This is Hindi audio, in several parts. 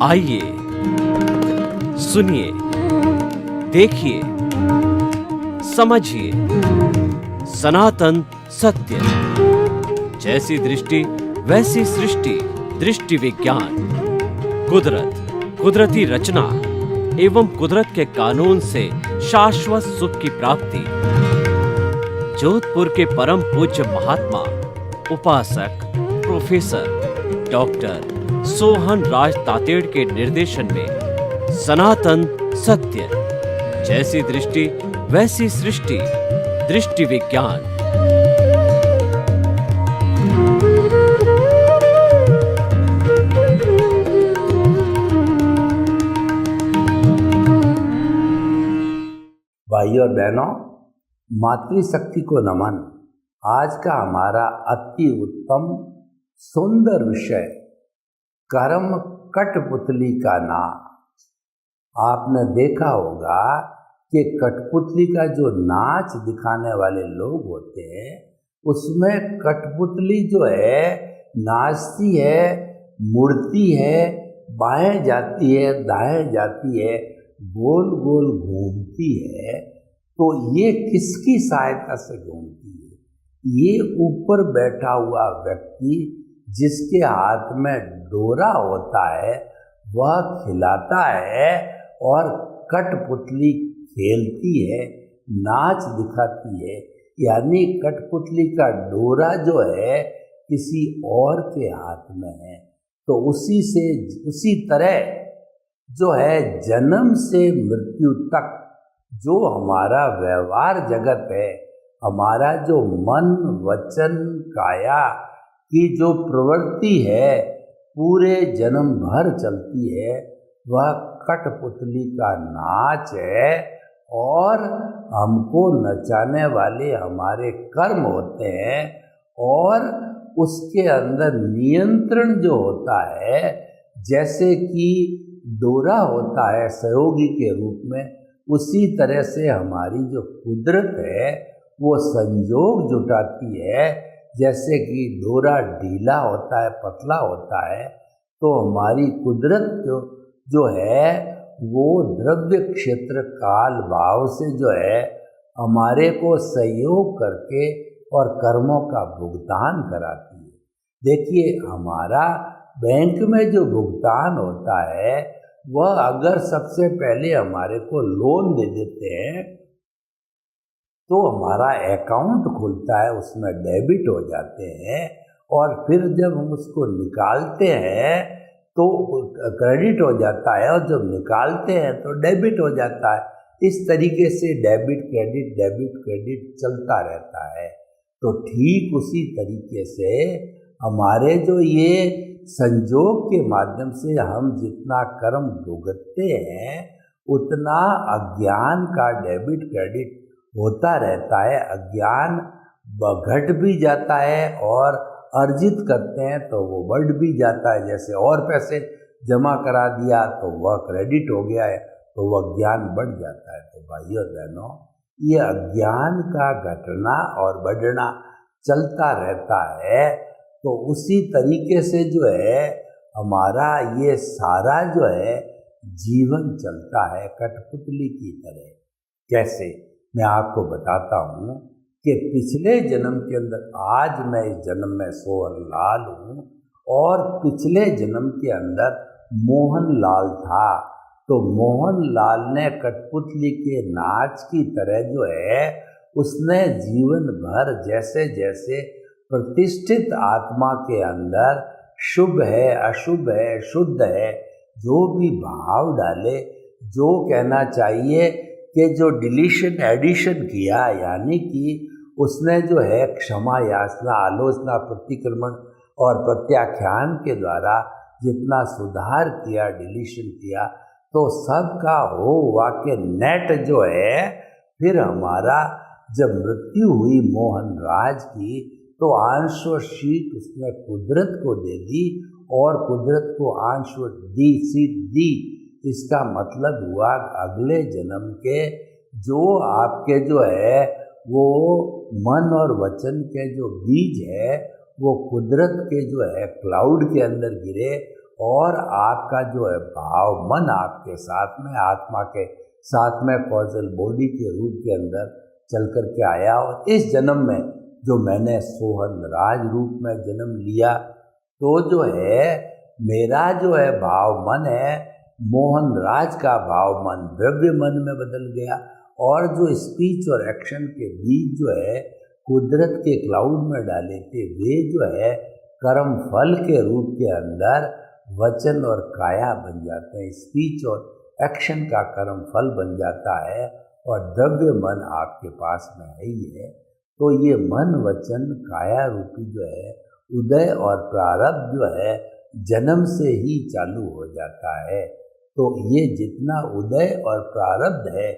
आइए सुनिए, देखिए, समझिए सनातन सत्य। जैसी दृष्टि वैसी सृष्टि, दृष्टि विज्ञान। कुदरत, कुदरती रचना एवं कुदरत के कानून से शाश्वत सुख की प्राप्ति। जोधपुर के परम पूज्य महात्मा उपासक प्रोफेसर डॉक्टर सोहन राज तातेड़ के निर्देशन में सनातन सत्य। जैसी दृष्टि वैसी सृष्टि, दृष्टि विज्ञान। भाइयों और बहनों, मातृशक्ति को नमन। आज का हमारा अति उत्तम सुंदर विषय कर्म कठपुतली का नाच। आपने देखा होगा कि कठपुतली का जो नाच दिखाने वाले लोग होते हैं उसमें कठपुतली जो है नाचती है, मुड़ती है, बाएं जाती है, दाएं जाती है, गोल गोल घूमती है। तो ये किसकी सहायता से घूमती है? ये ऊपर बैठा हुआ व्यक्ति जिसके हाथ में डोरा होता है वह खिलाता है और कठपुतली खेलती है, नाच दिखाती है। यानी कठपुतली का डोरा जो है किसी और के हाथ में है। तो उसी तरह जो है जन्म से मृत्यु तक जो हमारा व्यवहार जगत है, हमारा जो मन वचन काया की जो प्रवृत्ति है पूरे जन्म भर चलती है, वह कठपुतली का नाच है। और हमको नचाने वाले हमारे कर्म होते हैं और उसके अंदर नियंत्रण जो होता है, जैसे कि डोरा होता है सहयोगी के रूप में, उसी तरह से हमारी जो कुदरत है वो संयोग जुटाती है। जैसे कि डोरा ढीला होता है, पतला होता है, तो हमारी कुदरत जो है वो द्रव्य क्षेत्र काल भाव से जो है हमारे को सहयोग करके और कर्मों का भुगतान कराती है। देखिए, हमारा बैंक में जो भुगतान होता है वह अगर सबसे पहले हमारे को लोन दे देते हैं तो हमारा अकाउंट खुलता है, उसमें डेबिट हो जाते हैं। और फिर जब हम उसको निकालते हैं तो क्रेडिट हो जाता है, और जब निकालते हैं तो डेबिट हो जाता है। इस तरीके से डेबिट क्रेडिट चलता रहता है। तो ठीक उसी तरीके से हमारे जो ये संयोग के माध्यम से हम जितना कर्म भुगतते हैं उतना अज्ञान का डेबिट क्रेडिट होता रहता है। अज्ञान घट भी जाता है और अर्जित करते हैं तो वो बढ़ भी जाता है। जैसे और पैसे जमा करा दिया तो वह क्रेडिट हो गया है, तो वह ज्ञान बढ़ जाता है। तो भाइयों और बहनों, ये अज्ञान का घटना और बढ़ना चलता रहता है। तो उसी तरीके से जो है हमारा ये सारा जो है जीवन चलता है कठपुतली की तरह। कैसे? मैं आपको बताता हूँ कि पिछले जन्म के अंदर, आज मैं इस जन्म में सोहन लाल हूँ और पिछले जन्म के अंदर मोहन लाल था। तो मोहन लाल ने कठपुतली के नाच की तरह जो है उसने जीवन भर जैसे जैसे प्रतिष्ठित आत्मा के अंदर शुभ है, अशुभ है, शुद्ध है, जो भी भाव डाले, जो कहना चाहिए कि जो डिलीशन एडिशन किया, यानी कि उसने जो है क्षमा, याचना, आलोचना, प्रतिक्रमण और प्रत्याख्यान के द्वारा जितना सुधार किया, डिलीशन किया, तो सबका हो वाक्य नेट जो है फिर हमारा जब मृत्यु हुई मोहन राज की तो आंश और शीट उसने कुदरत को दे दी और कुदरत को आंश और सीट दी। इसका मतलब हुआ अगले जन्म के जो आपके जो है वो मन और वचन के जो बीज है वो कुदरत के जो है क्लाउड के अंदर गिरे और आपका जो है भाव मन आपके साथ में, आत्मा के साथ में कॉजल बॉडी के रूप के अंदर चल कर के आया। और इस जन्म में जो मैंने सोहन राज रूप में जन्म लिया, तो जो है मेरा जो है भाव मन है, मोहन राज का भाव मन द्रव्य मन में बदल गया। और जो स्पीच और एक्शन के बीच जो है कुदरत के क्लाउड में डाले थे, वे जो है कर्म फल के रूप के अंदर वचन और काया बन जाते हैं। स्पीच और एक्शन का कर्म फल बन जाता है और द्रव्य मन आपके पास में है ही है। तो ये मन वचन काया रूपी जो है उदय और प्रारब्ध जो है जन्म से ही चालू हो जाता है। तो ये जितना उदय और प्रारब्ध है,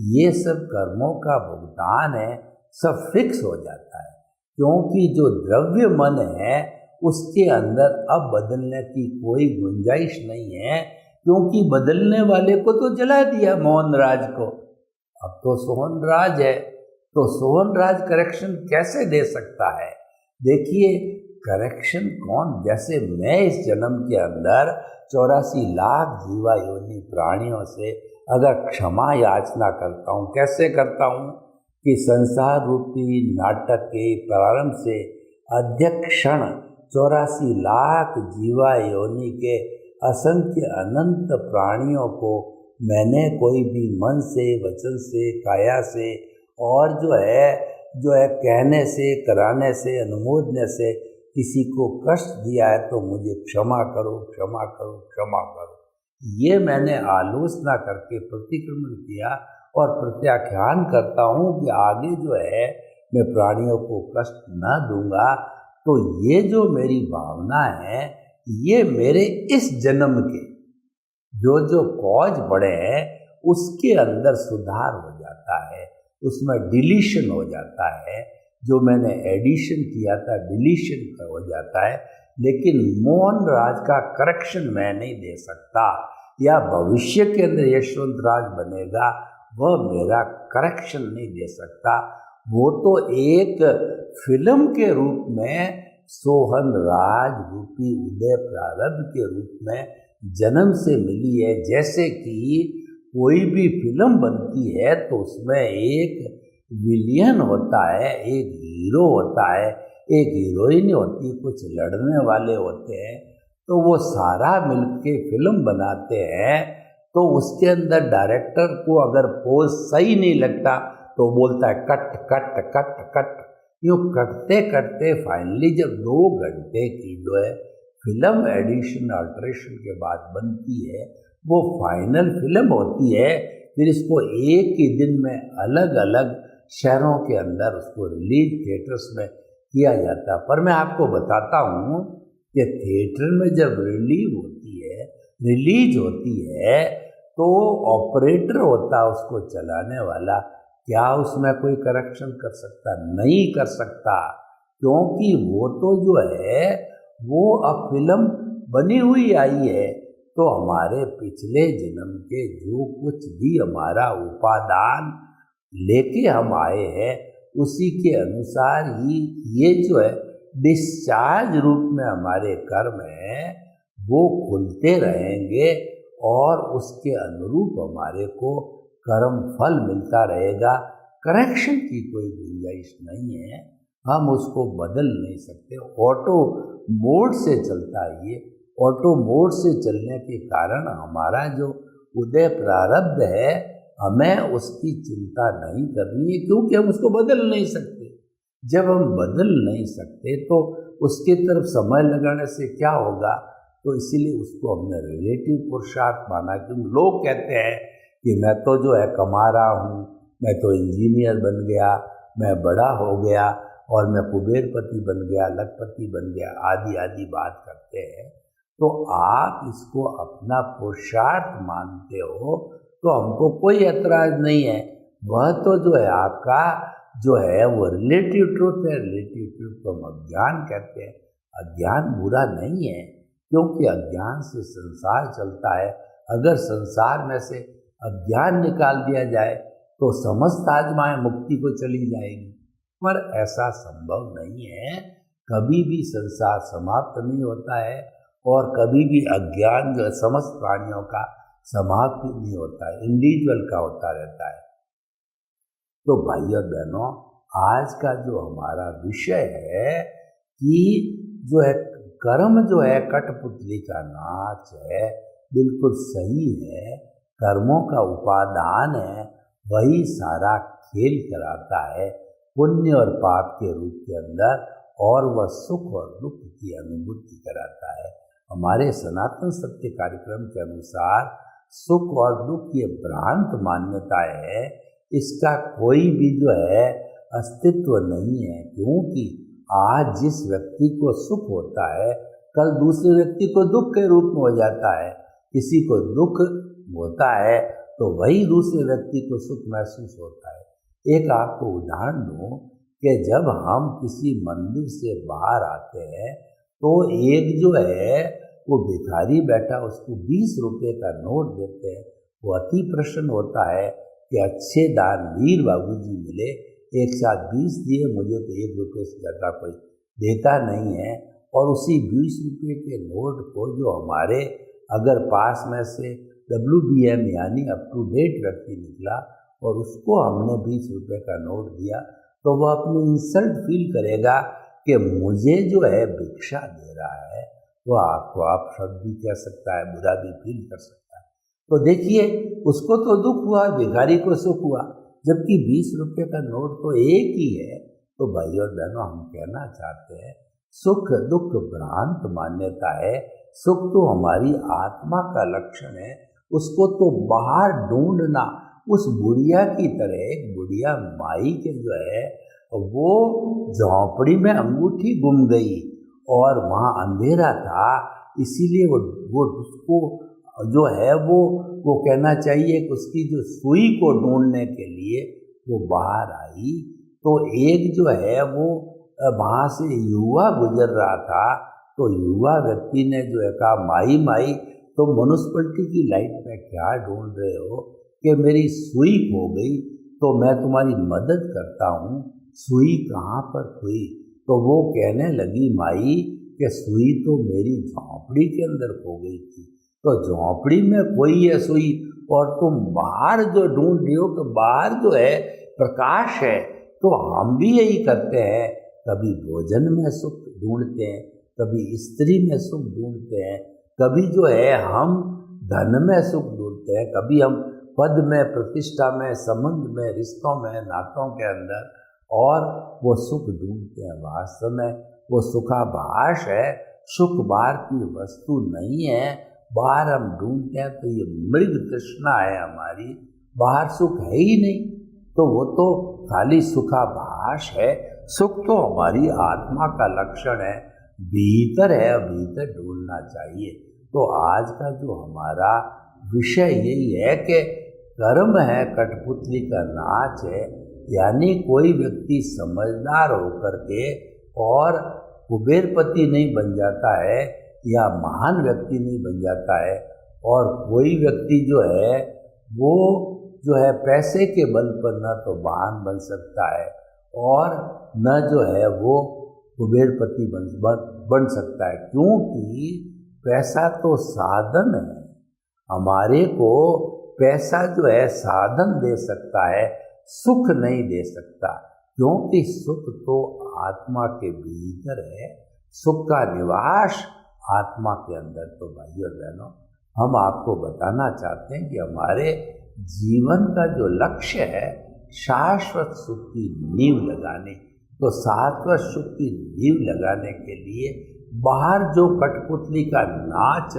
ये सब कर्मों का भुगतान है, सब फिक्स हो जाता है। क्योंकि जो द्रव्य मन है उसके अंदर अब बदलने की कोई गुंजाइश नहीं है, क्योंकि बदलने वाले को तो जला दिया मोहन राज को, अब तो सोहन राज है। तो सोहन राज करेक्शन कैसे दे सकता है? देखिए, करेक्शन कौन, जैसे मैं इस जन्म के अंदर 84 लाख जीवा योनि प्राणियों से अगर क्षमा याचना करता हूँ, कैसे करता हूँ कि संसार रूपी नाटक के प्रारंभ से अध्यक्षण 84 लाख जीवा योनि के असंख्य अनंत प्राणियों को मैंने कोई भी मन से, वचन से, काया से और जो है कहने से, कराने से, अनुमोदने से किसी को कष्ट दिया है तो मुझे क्षमा करो, क्षमा करो, क्षमा करो। ये मैंने आलोचना करके प्रतिक्रमण किया और प्रत्याख्यान करता हूँ कि आगे जो है मैं प्राणियों को कष्ट न दूंगा। तो ये जो मेरी भावना है, ये मेरे इस जन्म के जो कॉज बड़े हैं उसके अंदर सुधार हो जाता है, उसमें डिलीशन हो जाता है। जो मैंने एडिशन किया था डिलीशन हो जाता है। लेकिन मोहन राज का करेक्शन मैं नहीं दे सकता, या भविष्य के अंदर यशवंत राज बनेगा वह मेरा करेक्शन नहीं दे सकता। वो तो एक फिल्म के रूप में सोहन राज रूपी उदय प्रारब्ध के रूप में जन्म से मिली है। जैसे कि कोई भी फिल्म बनती है तो उसमें एक विलियन होता है, एक हीरो होता है, एक हीरोइन होती है, कुछ लड़ने वाले होते हैं। तो वो सारा मिलके फिल्म बनाते हैं। तो उसके अंदर डायरेक्टर को अगर पोज सही नहीं लगता तो बोलता है कट कट कट कट। यूँ कटते कटते फाइनली जब 2 घंटे की जो है फिल्म एडिशन अल्ट्रेशन के बाद बनती है, वो फाइनल फिल्म होती है। फिर इसको एक ही दिन में अलग अलग शहरों के अंदर उसको रिलीज थिएटर्स में किया जाता है। पर मैं आपको बताता हूँ कि थिएटर में जब रिलीज होती है तो ऑपरेटर होता है उसको चलाने वाला, क्या उसमें कोई करेक्शन कर सकता? नहीं कर सकता, क्योंकि वो तो जो है वो अब फिल्म बनी हुई आई है। तो हमारे पिछले जन्म के जो कुछ भी हमारा उपादान लेके हम आए हैं उसी के अनुसार ही ये जो है डिस्चार्ज रूप में हमारे कर्म हैं वो खुलते रहेंगे और उसके अनुरूप हमारे को कर्म फल मिलता रहेगा। करेक्शन की कोई गुंजाइश नहीं है, हम उसको बदल नहीं सकते। ऑटो मोड से चलता है ये। ऑटो मोड से चलने के कारण हमारा जो उदय प्रारब्ध है हमें उसकी चिंता नहीं करनी है, क्योंकि हम उसको बदल नहीं सकते। जब हम बदल नहीं सकते तो उसके तरफ समय लगाने से क्या होगा? तो इसीलिए उसको हमने रिलेटिव पुरुषार्थ माना। क्योंकि लोग कहते हैं कि मैं तो जो है कमा रहा हूँ, मैं तो इंजीनियर बन गया, मैं बड़ा हो गया और मैं कुबेरपति बन गया, लखपति बन गया, आदि आदि बात करते हैं। तो आप इसको अपना पुरुषार्थ मानते हो तो हमको कोई ऐतराज नहीं है। वह तो जो है आपका जो है वो रिलेटिव ट्रूथ है। रिलेटिव ट्रूथ को हम अज्ञान कहते हैं। अज्ञान बुरा नहीं है, क्योंकि अज्ञान से संसार चलता है। अगर संसार में से अज्ञान निकाल दिया जाए तो समस्त आत्माएं मुक्ति को चली जाएगी, पर ऐसा संभव नहीं है। कभी भी संसार समाप्त नहीं होता है और कभी भी अज्ञान जो है समस्त प्राणियों का समाप्ति नहीं होता है, इंडिविजुअल का होता रहता है। तो भाइयों बहनों, आज का जो हमारा विषय है कि जो है कर्म जो है कठपुतली का नाच है, बिल्कुल सही है। कर्मों का उपादान है, वही सारा खेल कराता है पुण्य और पाप के रूप के अंदर, और वह सुख और दुख की अनुभूति कराता है। हमारे सनातन सत्य कार्यक्रम के अनुसार सुख और दुख ये भ्रांत मान्यता है, इसका कोई भी जो है अस्तित्व नहीं है। क्योंकि आज जिस व्यक्ति को सुख होता है, कल दूसरे व्यक्ति को दुख के रूप में हो जाता है। किसी को दुख होता है तो वही दूसरे व्यक्ति को सुख महसूस होता है। एक आपको उदाहरण दूं कि जब हम किसी मंदिर से बाहर आते हैं तो एक जो है वो भिखारी बैठा, उसको 20 रुपये का नोट देते हैं। वो अति प्रसन्न होता है कि अच्छे दानवीर बाबूजी मिले, एक साथ 20 दिए, मुझे तो 1 रुपये से ज़्यादा कोई देता नहीं है। और उसी 20 रुपये के नोट को जो हमारे अगर पास में से WBM यानी अप टू डेट व्यक्ति निकला और उसको हमने 20 रुपये का नोट दिया, तो वह अपनी इंसल्ट फील करेगा कि मुझे जो है भिक्षा दे रहा है। वो आपको आप शब्द भी कह सकता है, बुरा भी फील कर सकता है। तो देखिए, उसको तो दुख हुआ, भिखारी को सुख हुआ, जबकि 20 रुपये का नोट तो एक ही है। तो भाइयों और बहनों, हम कहना चाहते हैं सुख दुख भ्रांत मान्यता है। सुख तो हमारी आत्मा का लक्षण है, उसको तो बाहर ढूंढना। उस बुढ़िया की तरह, एक बुढ़िया माई के जो है वो झोंपड़ी में अंगूठी गुम गई और वहाँ अंधेरा था, इसीलिए वो उसको जो है वो कहना चाहिए कि उसकी जो सुई को ढूंढने के लिए वो बाहर आई। तो एक जो है वो वहाँ से युवा गुजर रहा था, तो युवा व्यक्ति ने जो है कहा, माई माई तो म्यूनिसिपैलिटी की लाइट में क्या ढूंढ रहे हो कि मेरी सुई खो गई, तो मैं तुम्हारी मदद करता हूँ। सुई कहाँ पर खोई? तो वो कहने लगी माई कि सुई तो मेरी झोंपड़ी के अंदर खो गई थी। तो झोंपड़ी में कोई है सुई, और तुम बाहर जो ढूंढ रही हो कि बाहर जो है प्रकाश है। तो हम भी यही करते हैं, कभी भोजन में सुख ढूंढते हैं, कभी स्त्री में सुख ढूंढते हैं, कभी जो है हम धन में सुख ढूंढते हैं, कभी हम पद में, प्रतिष्ठा में, संबंध में, रिश्तों में, नातों के अंदर, और वो सुख ढूंढते हैं। वास्तव में वो सुखाभास है, सुख बाहर की वस्तु नहीं है। बाहर हम ढूंढते हैं तो ये मृग तृष्णा है हमारी, बाहर सुख है ही नहीं, तो वो तो खाली सुखाभास है। सुख तो हमारी आत्मा का लक्षण है, भीतर है, भीतर ढूंढना चाहिए। तो आज का जो हमारा विषय यही है कि कर्म है कठपुतली का नाच है, यानी कोई व्यक्ति समझदार होकर के और कुबेरपति नहीं बन जाता है या महान व्यक्ति नहीं बन जाता है, और कोई व्यक्ति जो है वो जो है पैसे के बल पर न तो महान बन सकता है और न जो है वो कुबेरपति बन सकता है। क्योंकि पैसा तो साधन है, हमारे को पैसा जो है साधन दे सकता है, सुख नहीं दे सकता। क्योंकि सुख तो आत्मा के भीतर है, सुख का निवास आत्मा के अंदर। तो भाइयों और बहनों, हम आपको बताना चाहते हैं कि हमारे जीवन का जो लक्ष्य है शाश्वत सुख की नींव लगाने, तो शाश्वत सुख की नींव लगाने के लिए बाहर जो कठपुतली का नाच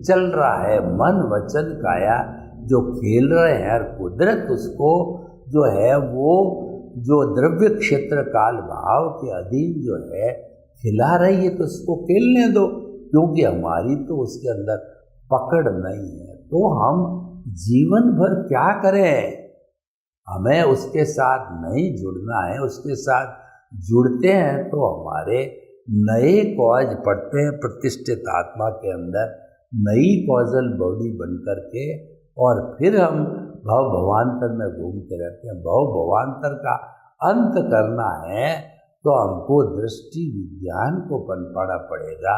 चल रहा है, मन वचन काया जो खेल रहे हैं, कुदरत उसको जो है वो जो द्रव्य क्षेत्र काल भाव के अधीन जो है खिला रही है, तो उसको खेलने दो, क्योंकि हमारी तो उसके अंदर पकड़ नहीं है। तो हम जीवन भर क्या करें? हमें उसके साथ नहीं जुड़ना है। उसके साथ जुड़ते हैं तो हमारे नए कॉज पड़ते हैं प्रतिष्ठित आत्मा के अंदर, नई कॉजल बॉडी बन करके, और फिर हम भव भवान्तर में घूमते रहते हैं। भव भवान्तर का अंत करना है तो हमको दृष्टि विज्ञान को पनपना पड़ेगा।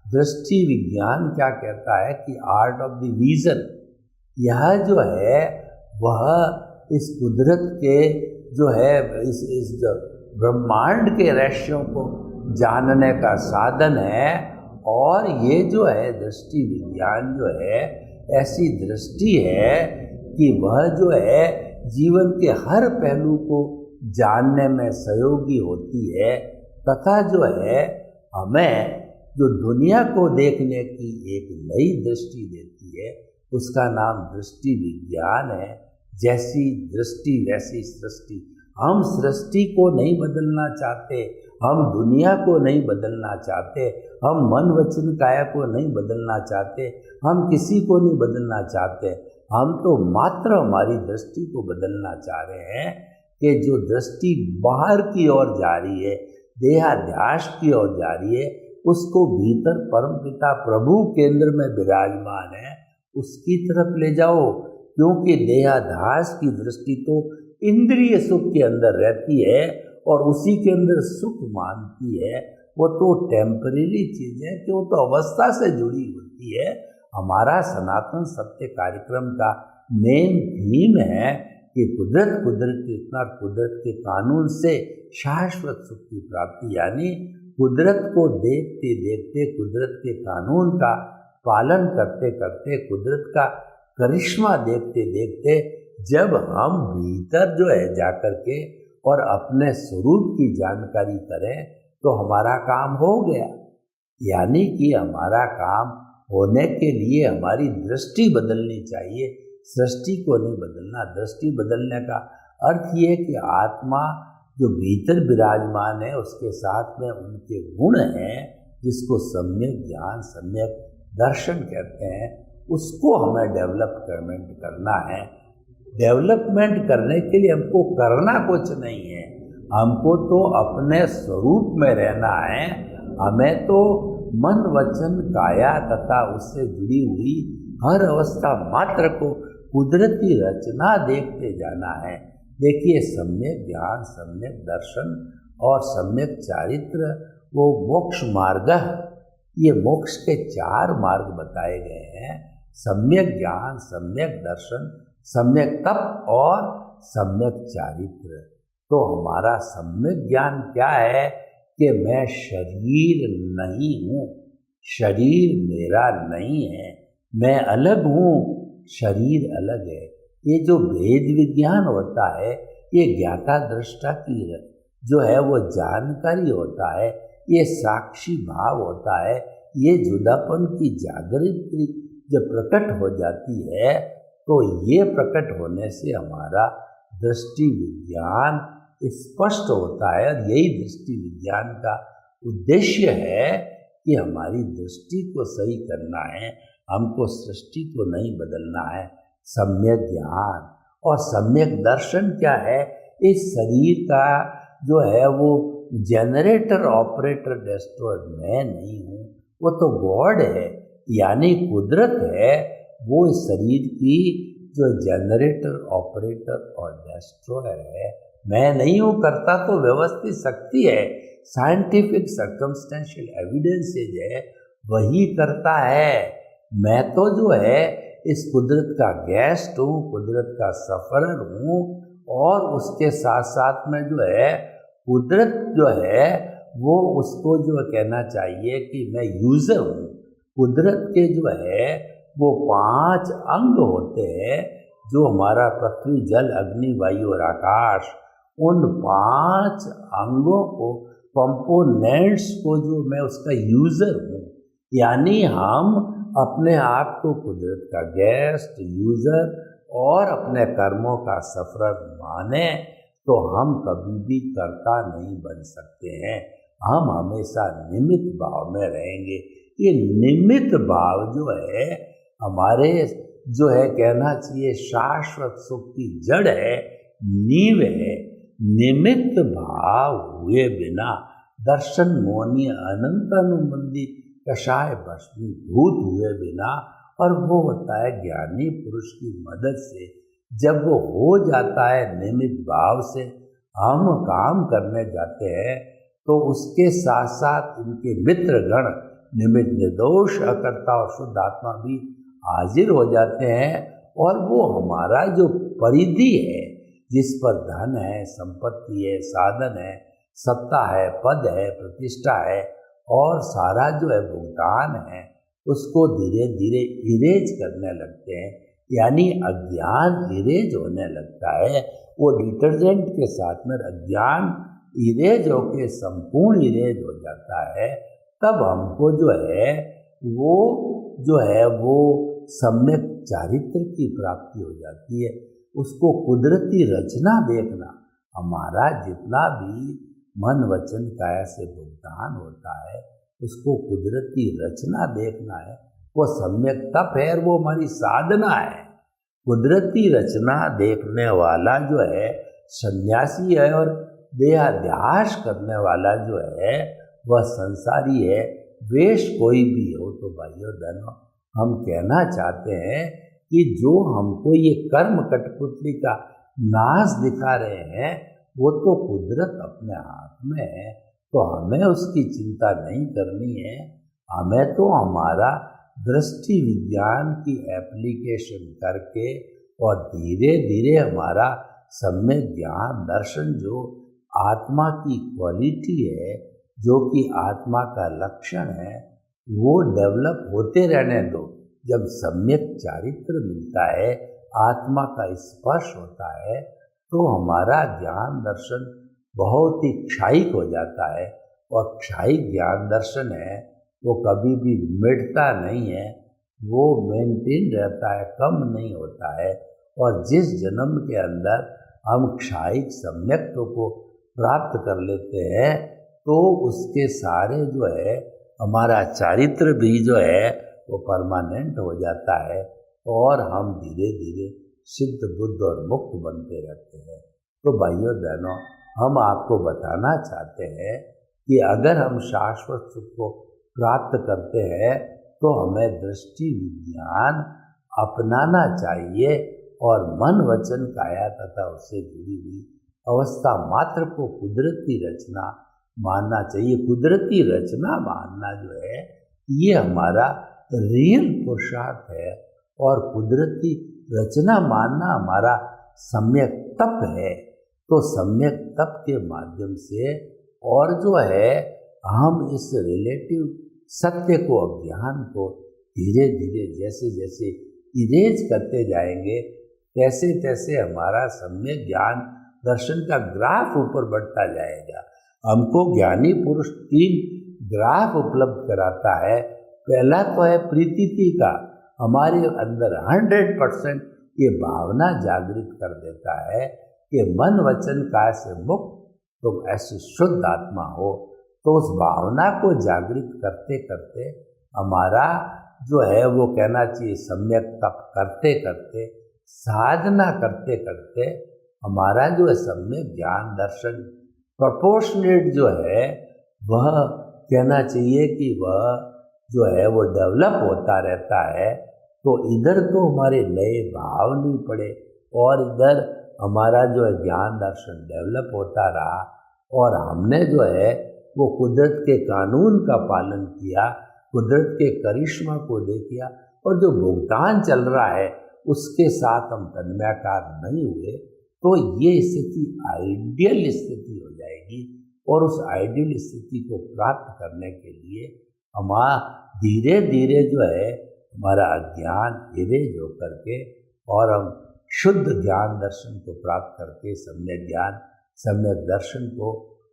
दृष्टि विज्ञान क्या कहता है कि आर्ट ऑफ द विजन, यह जो है वह इस कुदरत के जो है इस ब्रह्मांड के रहस्यों को जानने का साधन है। और ये जो है दृष्टि विज्ञान जो है ऐसी दृष्टि है कि वह जो है जीवन के हर पहलू को जानने में सहयोगी होती है, तथा जो है हमें जो दुनिया को देखने की एक नई दृष्टि देती है, उसका नाम दृष्टि विज्ञान है। जैसी दृष्टि वैसी सृष्टि। हम सृष्टि को नहीं बदलना चाहते, हम दुनिया को नहीं बदलना चाहते, हम मन वचन काया को नहीं बदलना चाहते, हम किसी को नहीं बदलना चाहते। हम तो मात्र हमारी दृष्टि को बदलना चाह रहे हैं कि जो दृष्टि बाहर की ओर जा रही है, देहाध्यास की ओर जा रही है, उसको भीतर परमपिता प्रभु केंद्र में विराजमान है, उसकी तरफ ले जाओ। क्योंकि देहाध्यास की दृष्टि तो इंद्रिय सुख के अंदर रहती है और उसी के अंदर सुख मानती है, वो तो टेम्परेरी चीज़ है कि वो तो अवस्था से जुड़ी होती है। हमारा सनातन सत्य कार्यक्रम का मेन थीम है कि कुदरत के कानून से शाश्वत सुख की प्राप्ति, यानी कुदरत को देखते देखते, कुदरत के कानून का पालन करते करते, कुदरत का करिश्मा देखते देखते जब हम भीतर जो है जाकर के और अपने स्वरूप की जानकारी करें तो हमारा काम हो गया। यानी कि हमारा काम होने के लिए हमारी दृष्टि बदलनी चाहिए, सृष्टि को नहीं बदलना। दृष्टि बदलने का अर्थ ये कि आत्मा जो भीतर विराजमान है उसके साथ में उनके गुण हैं, जिसको सम्यक ज्ञान, सम्यक दर्शन कहते हैं, उसको हमें डेवलपमेंट करना है। डेवलपमेंट करने के लिए हमको करना कुछ नहीं है, हमको तो अपने स्वरूप में रहना है। हमें तो मन वचन काया तथा उससे जुड़ी हुई हर अवस्था मात्र को कुदरती रचना देखते जाना है। देखिए, सम्यक ज्ञान, सम्यक दर्शन और सम्यक चारित्र वो मोक्ष मार्ग, ये मोक्ष के 4 मार्ग बताए गए हैं। सम्यक ज्ञान, सम्यक दर्शन, सम्यक तप और सम्यक चारित्र। तो हमारा सम्यक ज्ञान क्या है कि मैं शरीर नहीं हूँ, शरीर मेरा नहीं है, मैं अलग हूँ, शरीर अलग है। ये जो भेद विज्ञान होता है, ये ज्ञाता दृष्टा की जो है वो जानकारी होता है, ये साक्षी भाव होता है। ये जुदापन की जागृति जब प्रकट हो जाती है तो ये प्रकट होने से हमारा दृष्टि विज्ञान स्पष्ट होता है। और यही दृष्टि विज्ञान का उद्देश्य है कि हमारी दृष्टि को सही करना है, हमको सृष्टि को नहीं बदलना है। सम्यक ज्ञान और सम्यक दर्शन क्या है? इस शरीर का जो है वो जनरेटर, ऑपरेटर, डिस्ट्रॉयर मैं नहीं हूँ, वो तो गॉड है, यानी कुदरत है। वो इस शरीर की जो जनरेटर, ऑपरेटर और डिस्ट्रॉयर है, मैं नहीं हूँ। करता तो व्यवस्थित शक्ति है, साइंटिफिक सर्कमस्टेंशियल एविडेंसेज है, वही करता है। मैं तो जो है इस कुदरत का गेस्ट हूँ, कुदरत का सफरर हूँ। और उसके साथ साथ में जो है कुदरत जो है वो उसको जो कहना चाहिए कि मैं यूज़र हूँ। कुदरत के जो है वो 5 अंग होते हैं, जो हमारा पृथ्वी, जल, अग्नि, वायु और आकाश, उन 5 अंगों को, कंपोनेंट्स को जो मैं उसका यूज़र हूँ। यानी हम अपने आप को कुदरत का गेस्ट, यूज़र और अपने कर्मों का सफरर माने तो हम कभी भी कर्ता नहीं बन सकते हैं। हम हमेशा निमित्त भाव में रहेंगे। ये निमित्त भाव जो है हमारे जो है कहना चाहिए शाश्वत सुख की जड़ है, नींव है। निमित्त भाव हुए बिना दर्शन मोहनीय अनंत अनुबंधी कषाय भस्मीभूत हुए बिना, और वो होता है ज्ञानी पुरुष की मदद से। जब वो हो जाता है निमित्त भाव से, हम काम करने जाते हैं तो उसके साथ साथ उनके मित्रगण निमित्त निर्दोष अकर्ता और शुद्ध आत्मा भी हाजिर हो जाते हैं और वो हमारा जो परिधि है, जिस पर धन है, संपत्ति है, साधन है, सत्ता है, पद है, प्रतिष्ठा है और सारा जो है भुगतान है, उसको धीरे धीरे इरेज करने लगते हैं, यानी अज्ञान इरेज होने लगता है। वो डिटर्जेंट के साथ में अज्ञान इरेज होके संपूर्ण इरेज हो जाता है। तब हमको जो है वो सम्यक चारित्र की प्राप्ति हो जाती है। उसको कुदरती रचना देखना, हमारा जितना भी मन वचन काया से भुगतान होता है उसको कुदरती रचना देखना है। वो सम्यक तप है और वो हमारी साधना है। कुदरती रचना देखने वाला जो है सन्यासी है और देहाध्यास करने वाला जो है वह संसारी है। वेश कोई भी हो तो भाइयों बहनों, हम कहना चाहते हैं कि जो हमको ये कर्म कठपुतली का नाश दिखा रहे हैं वो तो कुदरत अपने हाथ में है, तो हमें उसकी चिंता नहीं करनी है। हमें तो हमारा दृष्टि विज्ञान की एप्लीकेशन करके और धीरे धीरे हमारा सम्यक ज्ञान दर्शन जो आत्मा की क्वालिटी है, जो कि आत्मा का लक्षण है, वो डेवलप होते रहने दो। जब सम्यक चारित्र मिलता है, आत्मा का स्पर्श होता है, तो हमारा ज्ञान दर्शन बहुत ही क्षायिक हो जाता है। और क्षायिक ज्ञान दर्शन है वो कभी भी मिटता नहीं है, वो मेंटेन रहता है, कम नहीं होता है। और जिस जन्म के अंदर हम क्षायिक सम्यक्त्व को प्राप्त कर लेते हैं तो उसके सारे जो है हमारा चारित्र भी जो है वो परमानेंट हो जाता है और हम धीरे धीरे सिद्ध बुद्ध और मुक्त बनते रहते हैं। तो भाइयों बहनों, हम आपको बताना चाहते हैं कि अगर हम शाश्वत सुख को प्राप्त करते हैं तो हमें दृष्टि विज्ञान अपनाना चाहिए और मन वचन काया तथा उससे जुड़ी हुई अवस्था मात्र को कुदरती रचना मानना चाहिए। कुदरती रचना मानना जो है ये हमारा रियल पुरुषार्थ है और कुदरती रचना मानना हमारा सम्यक तप है। तो सम्यक तप के माध्यम से और जो है हम इस रिलेटिव सत्य को, अज्ञान को धीरे धीरे जैसे जैसे इरेज करते जाएंगे तैसे तैसे हमारा सम्यक ज्ञान दर्शन का ग्राफ ऊपर बढ़ता जाएगा। हमको ज्ञानी पुरुष 3 ग्राफ उपलब्ध कराता है। पहला तो है प्रीति का, हमारे अंदर 100% ये भावना जागृत कर देता है कि मन वचन काया से मुक्त तुम ऐसी शुद्ध आत्मा हो। तो उस भावना को जागृत करते करते हमारा जो है वो कहना चाहिए सम्यक तप करते करते, साधना करते करते हमारा जो है सम्यक ज्ञान दर्शन प्रोपोर्शनेट जो है वह कहना चाहिए कि वह जो है वो डेवलप होता रहता है। तो इधर तो हमारे नए भाव नहीं पड़े और इधर हमारा जो है ज्ञान दर्शन डेवलप होता रहा और हमने जो है वो कुदरत के कानून का पालन किया, कुदरत के करिश्मा को देखा और जो भुगतान चल रहा है उसके साथ हम तन्मयाकार नहीं हुए तो ये स्थिति आइडियल स्थिति हो जाएगी। और उस आइडियल स्थिति को प्राप्त करने के लिए हमारा धीरे धीरे जो है हमारा अज्ञान इरेज होकर के और हम शुद्ध ज्ञान दर्शन को प्राप्त करके सम्यक ज्ञान सम्यक दर्शन को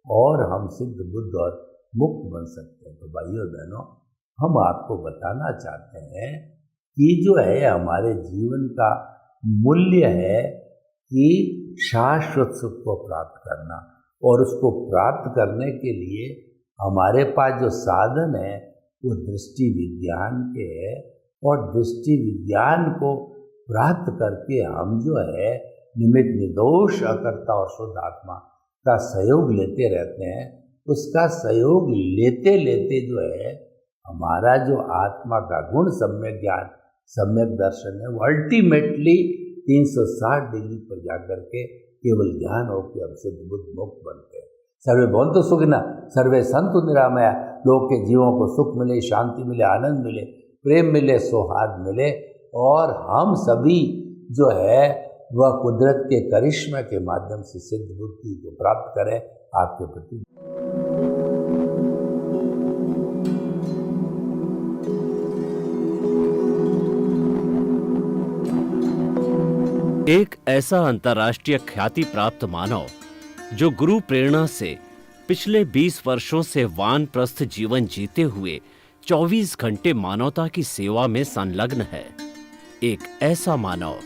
और हम सिद्ध बुद्ध और मुक्त बन सकते हैं। तो भाइयों बहनों, हम आपको बताना चाहते हैं कि जो है हमारे जीवन का मूल्य है कि शाश्वत सुख को प्राप्त करना और उसको प्राप्त करने के लिए हमारे पास जो साधन है वो दृष्टि विज्ञान के है और दृष्टि विज्ञान को प्राप्त करके हम जो है निमित्त निर्दोष अकर्ता और शुद्ध आत्मा का सहयोग लेते रहते हैं। उसका सहयोग लेते लेते जो है हमारा जो आत्मा का गुण सम्यक ज्ञान सम्यक दर्शन है वो अल्टीमेटली 360 डिग्री पर जाकर के केवल ज्ञान होकर हम सिद्ध बुद्ध मुक्त बनते हैं। सर्वे भवन्तु सुखिनः, सर्वे सन्तु निरामया। लोग के जीवों को सुख मिले, शांति मिले, आनंद मिले, प्रेम मिले, सौहार्द मिले, और हम सभी जो है वह कुदरत के करिश्मे के माध्यम से सिद्ध बुद्धि को प्राप्त करें। आपके प्रति एक ऐसा अंतर्राष्ट्रीय ख्याति प्राप्त मानव जो गुरु प्रेरणा से पिछले 20 वर्षों से वानप्रस्थ जीवन जीते हुए 24 घंटे मानवता की सेवा में संलग्न है। एक ऐसा मानव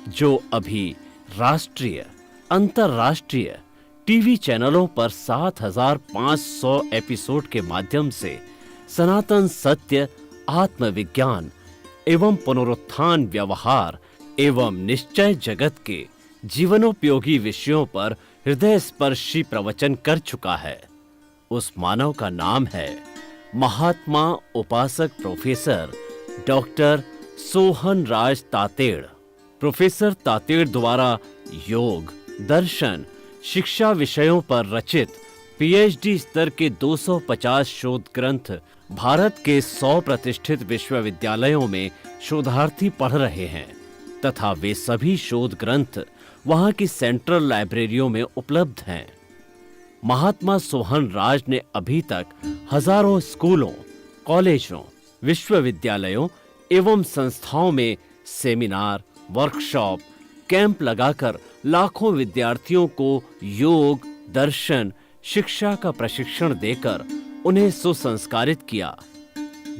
जो अभी राष्ट्रीय, अंतर्राष्ट्रीय टीवी चैनलों पर 7,500 एपिसोड के माध्यम से सनातन सत्य, आत्मविज्ञान एवं पुनरुत्थान, व्यवहार एवं निश्चय जगत के जीवनोपयोगी विषयों पर हृदय स्पर्शी प्रवचन कर चुका है। उस मानव का नाम है महात्मा उपासक प्रोफेसर डॉक्टर सोहन राज तातेड़। प्रोफेसर तातेड़ द्वारा योग, दर्शन, शिक्षा विषयों पर रचित पीएचडी स्तर के 250 शोध ग्रंथ भारत के 100 प्रतिष्ठित विश्वविद्यालयों में शोधार्थी पढ़ रहे हैं तथा वे सभी शोध ग्रंथ वहां की सेंट्रल लाइब्रेरियों में उपलब्ध हैं। महात्मा सोहन राज ने अभी तक हजारों स्कूलों, कॉलेजों, विश्वविद्यालयों एवं संस्थाओं में सेमिनार, वर्कशॉप, कैंप लगाकर लाखों विद्यार्थियों को योग, दर्शन, शिक्षा का प्रशिक्षण देकर उन्हें सुसंस्कारित किया।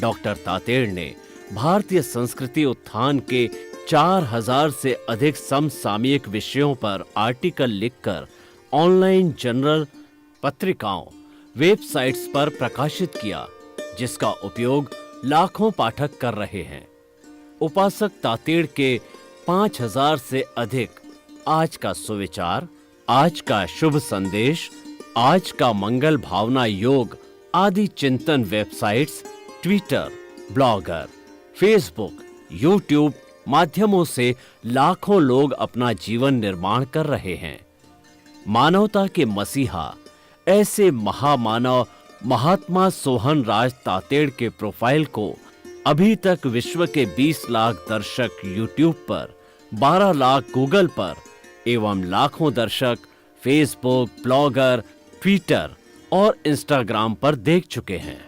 डॉक्टर तातेड़ ने भारतीय संस्कृति उत्थान के 4000 से अधिक समसामयिक विषयों पर आर्टिकल लिखकर ऑनलाइन जर्नल, पत्रिकाओं, वेबसाइट्स पर प्रकाशित किया, जिसका उपयोग लाखों पाठक कर रहे हैं। उपासक तातेड़ के 5000 से अधिक आज का सुविचार, आज का शुभ संदेश, आज का मंगल भावना योग आदि चिंतन websites, Twitter, blogger, Facebook, YouTube माध्यमों से लाखों लोग अपना जीवन निर्माण कर रहे हैं। मानवता के मसीहा ऐसे महामानव महात्मा सोहन राज तातेड़ के प्रोफाइल को अभी तक विश्व के 20 लाख दर्शक यूट्यूब पर, 12 लाख गूगल पर एवं लाखों दर्शक फेसबुक, ब्लॉगर, ट्विटर और इंस्टाग्राम पर देख चुके हैं।